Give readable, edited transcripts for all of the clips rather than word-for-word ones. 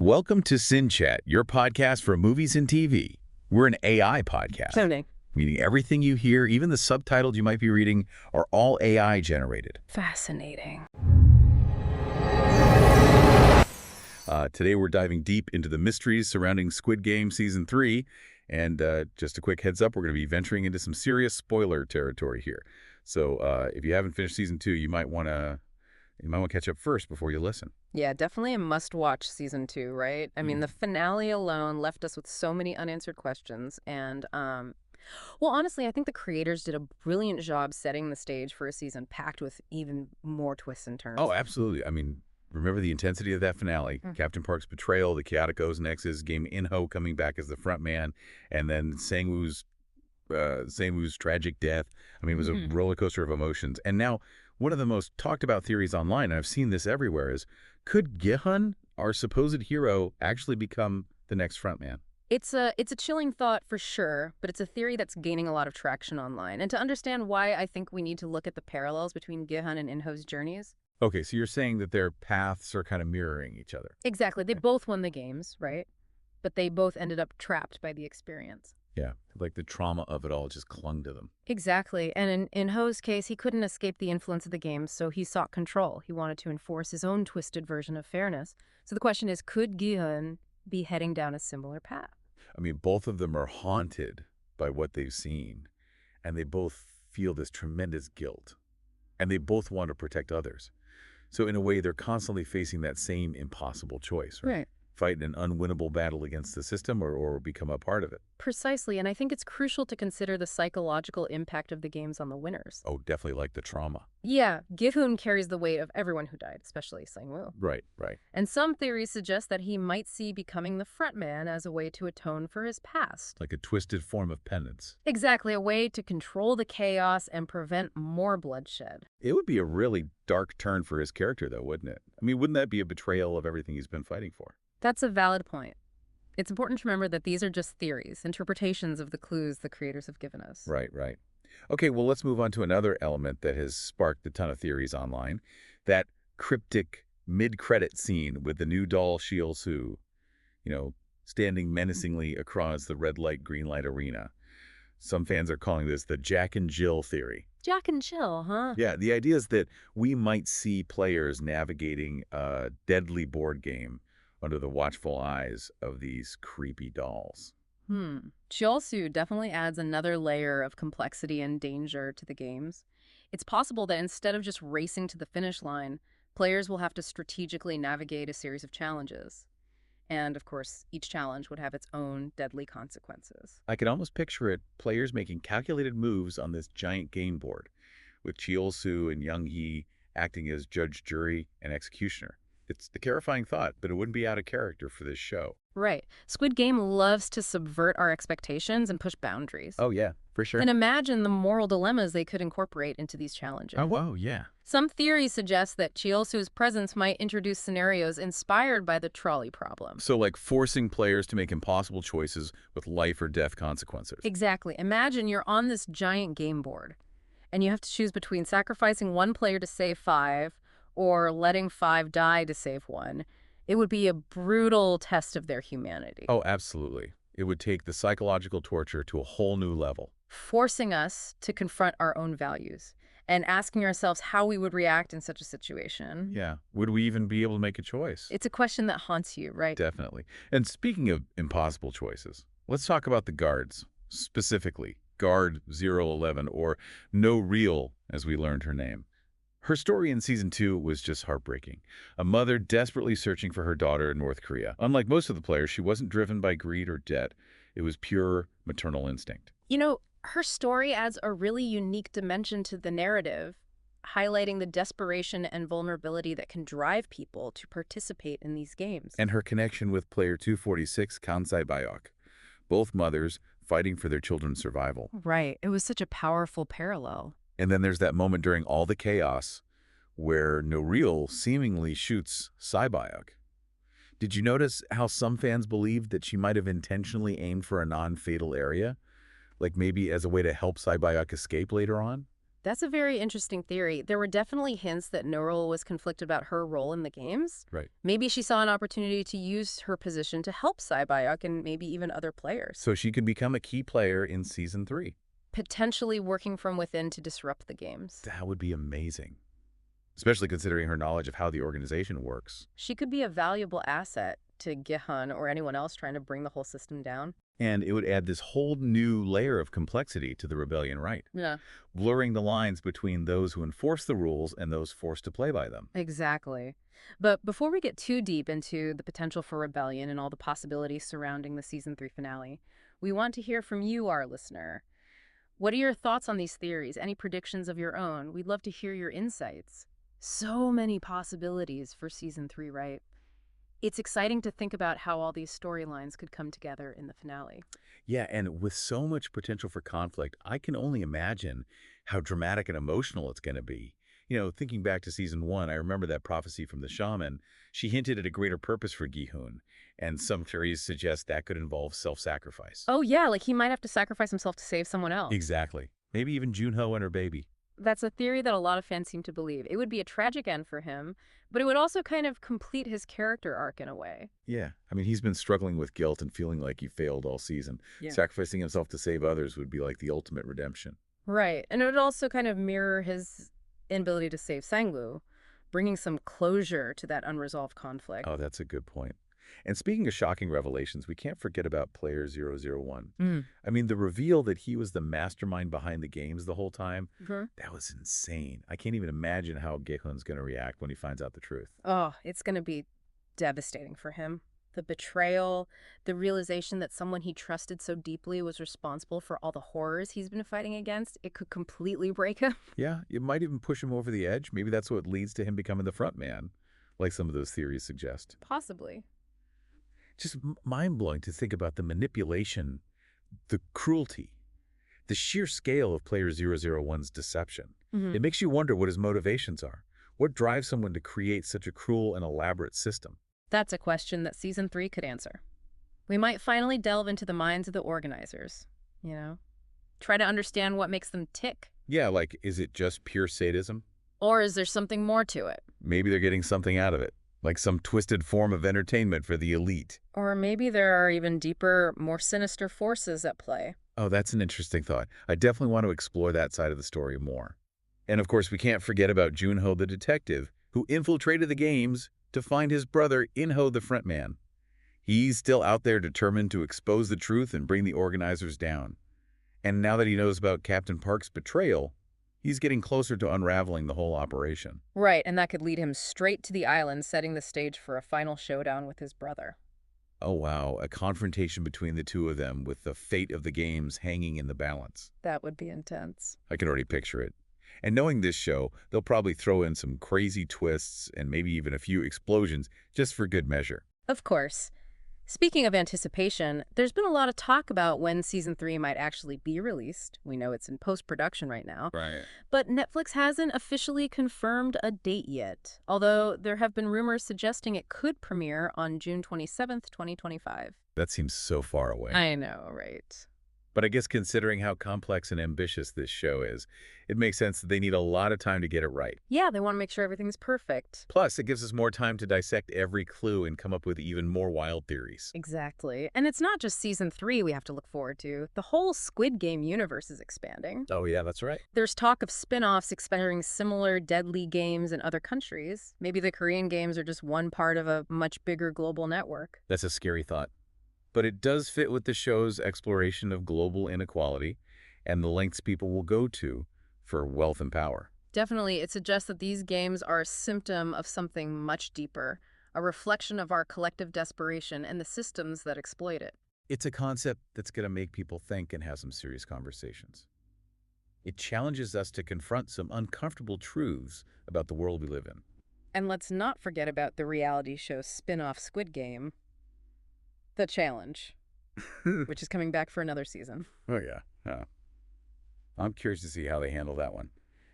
Welcome to Sin Chat, your podcast for movies and TV. We're an AI podcast, Sounding. meaning everything you hear, even the subtitles you might be reading, are all AI generated. Fascinating. Today we're diving deep into the mysteries surrounding Squid Game Season 3, and just a quick heads up, we're going to be venturing into some serious spoiler territory here. So if you haven't finished Season 2, you might want to catch up first before you listen. Yeah, definitely a must-watch season 2, right? I mean, the finale alone left us with so many unanswered questions. And, well, honestly, I think the creators did a brilliant job setting the stage for a season packed with even more twists and turns. Oh, absolutely. I mean, remember the intensity of that finale. Captain Park's betrayal, the chaotic O's and X's, Game In-ho coming back as the front man, and then Sang-woo's tragic death. I mean, it was a roller coaster of emotions. And now, one of the most talked about theories online, and I've seen this everywhere, is could Gi-hun, our supposed hero, actually become the next front man? It's a chilling thought for sure, but it's a theory that's gaining a lot of traction online. And to understand why, I think we need to look at the parallels between Gi-hun and In-ho's journeys. Okay, so you're saying that their paths are kind of mirroring each other. Exactly. They both won the games, right? But they both ended up trapped by the experience. Yeah, like the trauma of it all just clung to them. Exactly. And in Ho's case, he couldn't escape the influence of the games, so he sought control. He wanted to enforce his own twisted version of fairness. So the question is, could Gi-hun be heading down a similar path? I mean, both of them are haunted by what they've seen, and they both feel this tremendous guilt, and they both want to protect others. So in a way, they're constantly facing that same impossible choice, right? Right. Fight an unwinnable battle against the system or become a part of it. Precisely, and I think it's crucial to consider the psychological impact of the games on the winners. Oh, definitely like the trauma. Yeah, Gi-hun carries the weight of everyone who died, especially Sang-woo. Right, right. And some theories suggest that he might see becoming the front man as a way to atone for his past. Like a twisted form of penance. Exactly, a way to control the chaos and prevent more bloodshed. It would be a really dark turn for his character, though, wouldn't it? I mean, wouldn't that be a betrayal of everything he's been fighting for? That's a valid point. It's important to remember that these are just theories, interpretations of the clues the creators have given us. Right, right. Okay, well, let's move on to another element that has sparked a ton of theories online. That cryptic mid-credit scene with the new doll Shiel-soo, standing menacingly across the red light, green light arena. Some fans are calling this the Jack and Jill theory. Jack and Jill, huh? Yeah, the idea is that we might see players navigating a deadly board game under the watchful eyes of these creepy dolls. Jill-soo definitely adds another layer of complexity and danger to the games. It's possible that instead of just racing to the finish line, players will have to strategically navigate a series of challenges. And, of course, each challenge would have its own deadly consequences. I can almost picture it, players making calculated moves on this giant game board, with Cheol-soo and Young-hee acting as judge, jury, and executioner. It's the terrifying thought, but it wouldn't be out of character for this show. Right. Squid Game loves to subvert our expectations and push boundaries. Oh, yeah, for sure. And imagine the moral dilemmas they could incorporate into these challenges. Oh, whoa, yeah. Some theories suggest that Cheol-soo's presence might introduce scenarios inspired by the trolley problem. So like forcing players to make impossible choices with life or death consequences. Exactly. Imagine you're on this giant game board, and you have to choose between sacrificing one player to save 5 or letting 5 die to save 1. It would be a brutal test of their humanity. Oh, absolutely. It would take the psychological torture to a whole new level. Forcing us to confront our own values and asking ourselves how we would react in such a situation. Yeah. Would we even be able to make a choice? It's a question that haunts you, right? Definitely. And speaking of impossible choices, let's talk about the guards, specifically Guard 011, or No Real, as we learned her name. Her story in Season 2 was just heartbreaking. A mother desperately searching for her daughter in North Korea. Unlike most of the players, she wasn't driven by greed or debt. It was pure maternal instinct. Her story adds a really unique dimension to the narrative, highlighting the desperation and vulnerability that can drive people to participate in these games. And her connection with player 246, Kansai Bayok. Both mothers fighting for their children's survival. Right. It was such a powerful parallel. And then there's that moment during all the chaos where No Real seemingly shoots Cybiok. Did you notice how some fans believed that she might have intentionally aimed for a non-fatal area? Like maybe as a way to help Cybiok escape later on? That's a very interesting theory. There were definitely hints that Nurul was conflicted about her role in the games. Right. Maybe she saw an opportunity to use her position to help Cybiok and maybe even other players, So she could become a key player in Season 3. potentially working from within to disrupt the games. That would be amazing, especially considering her knowledge of how the organization works. She could be a valuable asset to Gihan or anyone else trying to bring the whole system down. And it would add this whole new layer of complexity to the rebellion, right? Yeah. Blurring the lines between those who enforce the rules and those forced to play by them. Exactly. But before we get too deep into the potential for rebellion and all the possibilities surrounding the season 3 finale, we want to hear from you, our listener. What are your thoughts on these theories? Any predictions of your own? We'd love to hear your insights. So many possibilities for season 3, right? It's exciting to think about how all these storylines could come together in the finale. Yeah, and with so much potential for conflict, I can only imagine how dramatic and emotional it's going to be. Thinking back to Season 1, I remember that prophecy from the shaman. She hinted at a greater purpose for Gihun, and some theories suggest that could involve self-sacrifice. Oh, yeah, like he might have to sacrifice himself to save someone else. Exactly. Maybe even Junho and her baby. That's a theory that a lot of fans seem to believe. It would be a tragic end for him, but it would also kind of complete his character arc in a way. Yeah, I mean, he's been struggling with guilt and feeling like he failed all season. Yeah. Sacrificing himself to save others would be like the ultimate redemption. Right. And it would also kind of mirror his inability to save Sangwoo, bringing some closure to that unresolved conflict. Oh, that's a good point. And speaking of shocking revelations, we can't forget about Player 001. I mean, the reveal that he was the mastermind behind the games the whole time, that was insane. I can't even imagine how Gehun's going to react when he finds out the truth. Oh, it's going to be devastating for him. The betrayal, the realization that someone he trusted so deeply was responsible for all the horrors he's been fighting against, it could completely break him. Yeah, it might even push him over the edge. Maybe that's what leads to him becoming the front man, like some of those theories suggest. Possibly. Just mind-blowing to think about the manipulation, the cruelty, the sheer scale of Player 001's deception. It makes you wonder what his motivations are. What drives someone to create such a cruel and elaborate system? That's a question that Season 3 could answer. We might finally delve into the minds of the organizers, Try to understand what makes them tick. Yeah, like, is it just pure sadism? Or is there something more to it? Maybe they're getting something out of it, like some twisted form of entertainment for the elite. Or maybe there are even deeper, more sinister forces at play. Oh, that's an interesting thought. I definitely want to explore that side of the story more. And of course, we can't forget about Junho the detective, who infiltrated the games to find his brother Inho the frontman. He's still out there determined to expose the truth and bring the organizers down. And now that he knows about Captain Park's betrayal, he's getting closer to unraveling the whole operation. Right, and that could lead him straight to the island, setting the stage for a final showdown with his brother. Oh wow, a confrontation between the two of them with the fate of the games hanging in the balance. That would be intense. I can already picture it. And knowing this show, they'll probably throw in some crazy twists and maybe even a few explosions just for good measure. Of course. Speaking of anticipation, there's been a lot of talk about when Season 3 might actually be released. We know it's in post-production right now. Right. But Netflix hasn't officially confirmed a date yet, although there have been rumors suggesting it could premiere on June 27th, 2025. That seems so far away. I know, right? But I guess considering how complex and ambitious this show is, it makes sense that they need a lot of time to get it right. Yeah, they want to make sure everything's perfect. Plus, it gives us more time to dissect every clue and come up with even more wild theories. Exactly. And it's not just Season 3 we have to look forward to. The whole Squid Game universe is expanding. Oh yeah, that's right. There's talk of spin-offs exploring similar deadly games in other countries. Maybe the Korean games are just one part of a much bigger global network. That's a scary thought. But it does fit with the show's exploration of global inequality and the lengths people will go to for wealth and power. Definitely, it suggests that these games are a symptom of something much deeper, a reflection of our collective desperation and the systems that exploit it. It's a concept that's going to make people think and have some serious conversations. It challenges us to confront some uncomfortable truths about the world we live in. And let's not forget about the reality show spin-off Squid Game, The Challenge, which is coming back for another season. Oh, yeah. I'm curious to see how they handle that one.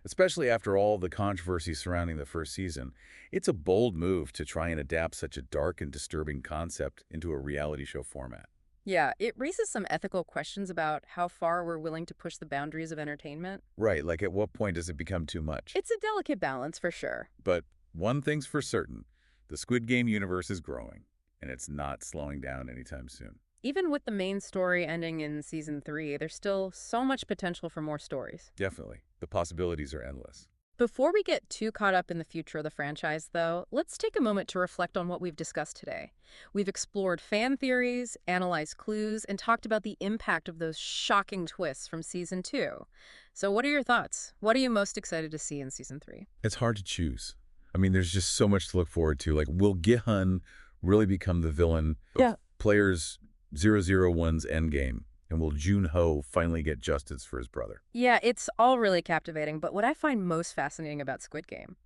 Especially after all the controversy surrounding the first season. It's a bold move to try and adapt such a dark and disturbing concept into a reality show format. Yeah, it raises some ethical questions about how far we're willing to push the boundaries of entertainment. Right, like at what point does it become too much? It's a delicate balance for sure. But one thing's for certain, the Squid Game universe is growing, and it's not slowing down anytime soon. Even with the main story ending in season 3, there's still so much potential for more stories. Definitely. The possibilities are endless. Before we get too caught up in the future of the franchise, though, let's take a moment to reflect on what we've discussed today. We've explored fan theories, analyzed clues, and talked about the impact of those shocking twists from season 2. So what are your thoughts? What are you most excited to see in season 3? It's hard to choose. I mean, there's just so much to look forward to. Like, will Gi-hun really become the villain of Players 001's endgame? And will Jun-ho finally get justice for his brother? Yeah, it's all really captivating, but what I find most fascinating about Squid Game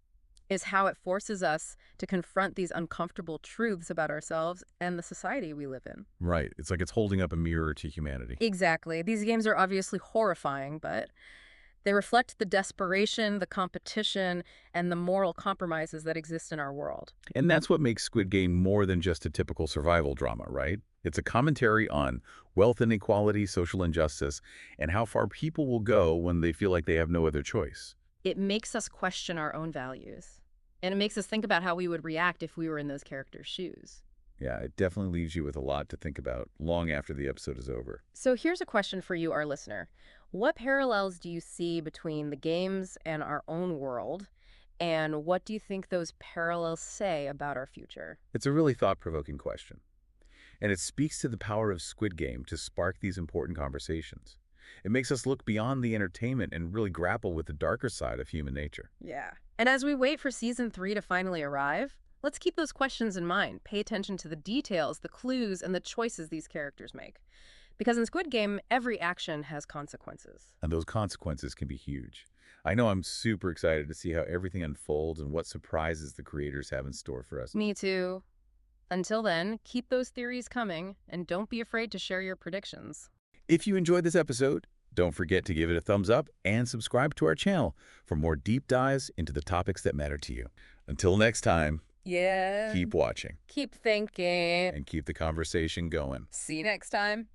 is how it forces us to confront these uncomfortable truths about ourselves and the society we live in. Right. It's like it's holding up a mirror to humanity. Exactly. These games are obviously horrifying, but they reflect the desperation, the competition, and the moral compromises that exist in our world. And that's what makes Squid Game more than just a typical survival drama, right? It's a commentary on wealth inequality, social injustice, and how far people will go when they feel like they have no other choice. It makes us question our own values, and it makes us think about how we would react if we were in those characters' shoes. Yeah, it definitely leaves you with a lot to think about long after the episode is over. So here's a question for you, our listener. What parallels do you see between the games and our own world? And what do you think those parallels say about our future? It's a really thought-provoking question. And it speaks to the power of Squid Game to spark these important conversations. It makes us look beyond the entertainment and really grapple with the darker side of human nature. Yeah. And as we wait for season 3 to finally arrive, let's keep those questions in mind. Pay attention to the details, the clues, and the choices these characters make. Because in Squid Game, every action has consequences. And those consequences can be huge. I know I'm super excited to see how everything unfolds and what surprises the creators have in store for us. Me too. Until then, keep those theories coming, and don't be afraid to share your predictions. If you enjoyed this episode, don't forget to give it a thumbs up and subscribe to our channel for more deep dives into the topics that matter to you. Until next time, Yeah. keep watching Keep thinking. and keep the conversation going. See you next time.